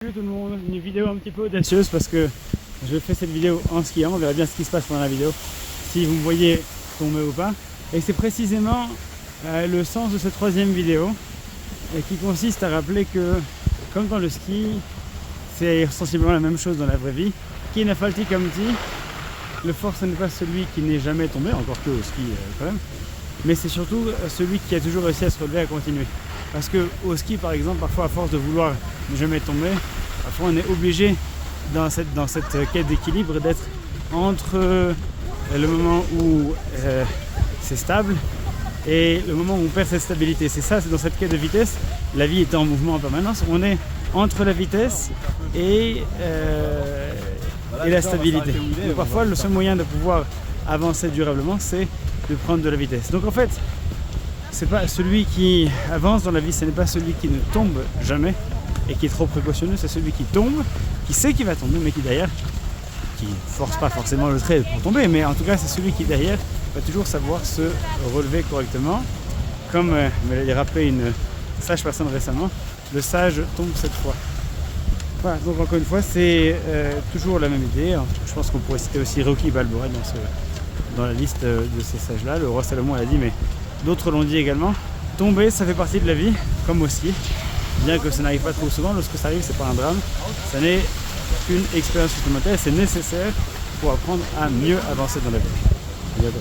Salut tout le monde, une vidéo un petit peu audacieuse parce que je fais cette vidéo en skiant, on verra bien ce qui se passe pendant la vidéo, si vous me voyez tomber ou pas. Et c'est précisément le sens de cette troisième vidéo qui consiste à rappeler que, comme dans le ski, c'est sensiblement la même chose dans la vraie vie. Qui ne falti comme dit, le fort ce n'est pas celui qui n'est jamais tombé, encore que au ski quand même, mais c'est surtout celui qui a toujours réussi à se relever, à continuer. Parce que au ski par exemple, parfois à force de vouloir ne jamais tomber, parfois on est obligé dans cette quête d'équilibre d'être entre le moment où c'est stable et le moment où on perd cette stabilité. C'est ça, c'est dans cette quête de vitesse, la vie est en mouvement en permanence, on est entre la vitesse et la stabilité. Donc parfois le seul moyen de pouvoir avancer durablement, c'est de prendre de la vitesse. Donc en fait, c'est pas celui qui avance dans la vie, ce n'est pas celui qui ne tombe jamais et qui est trop précautionneux, c'est celui qui tombe, qui sait qu'il va tomber, mais qui derrière, qui force pas forcément le trait pour tomber, mais en tout cas c'est celui qui derrière va toujours savoir se relever correctement. Comme me l'a rappelé une sage personne récemment, le sage tombe cette fois. Voilà, donc encore une fois c'est toujours la même idée. Je pense qu'on pourrait citer aussi Rocky Balboa dans la liste de ces sages là. Le roi Salomon l'a dit, mais d'autres l'ont dit également. Tomber, ça fait partie de la vie, comme au ski. Bien que ça n'arrive pas trop souvent, lorsque ça arrive, c'est pas un drame. Ça n'est qu'une expérience supplémentaire, c'est nécessaire pour apprendre à mieux avancer dans la vie. À bientôt.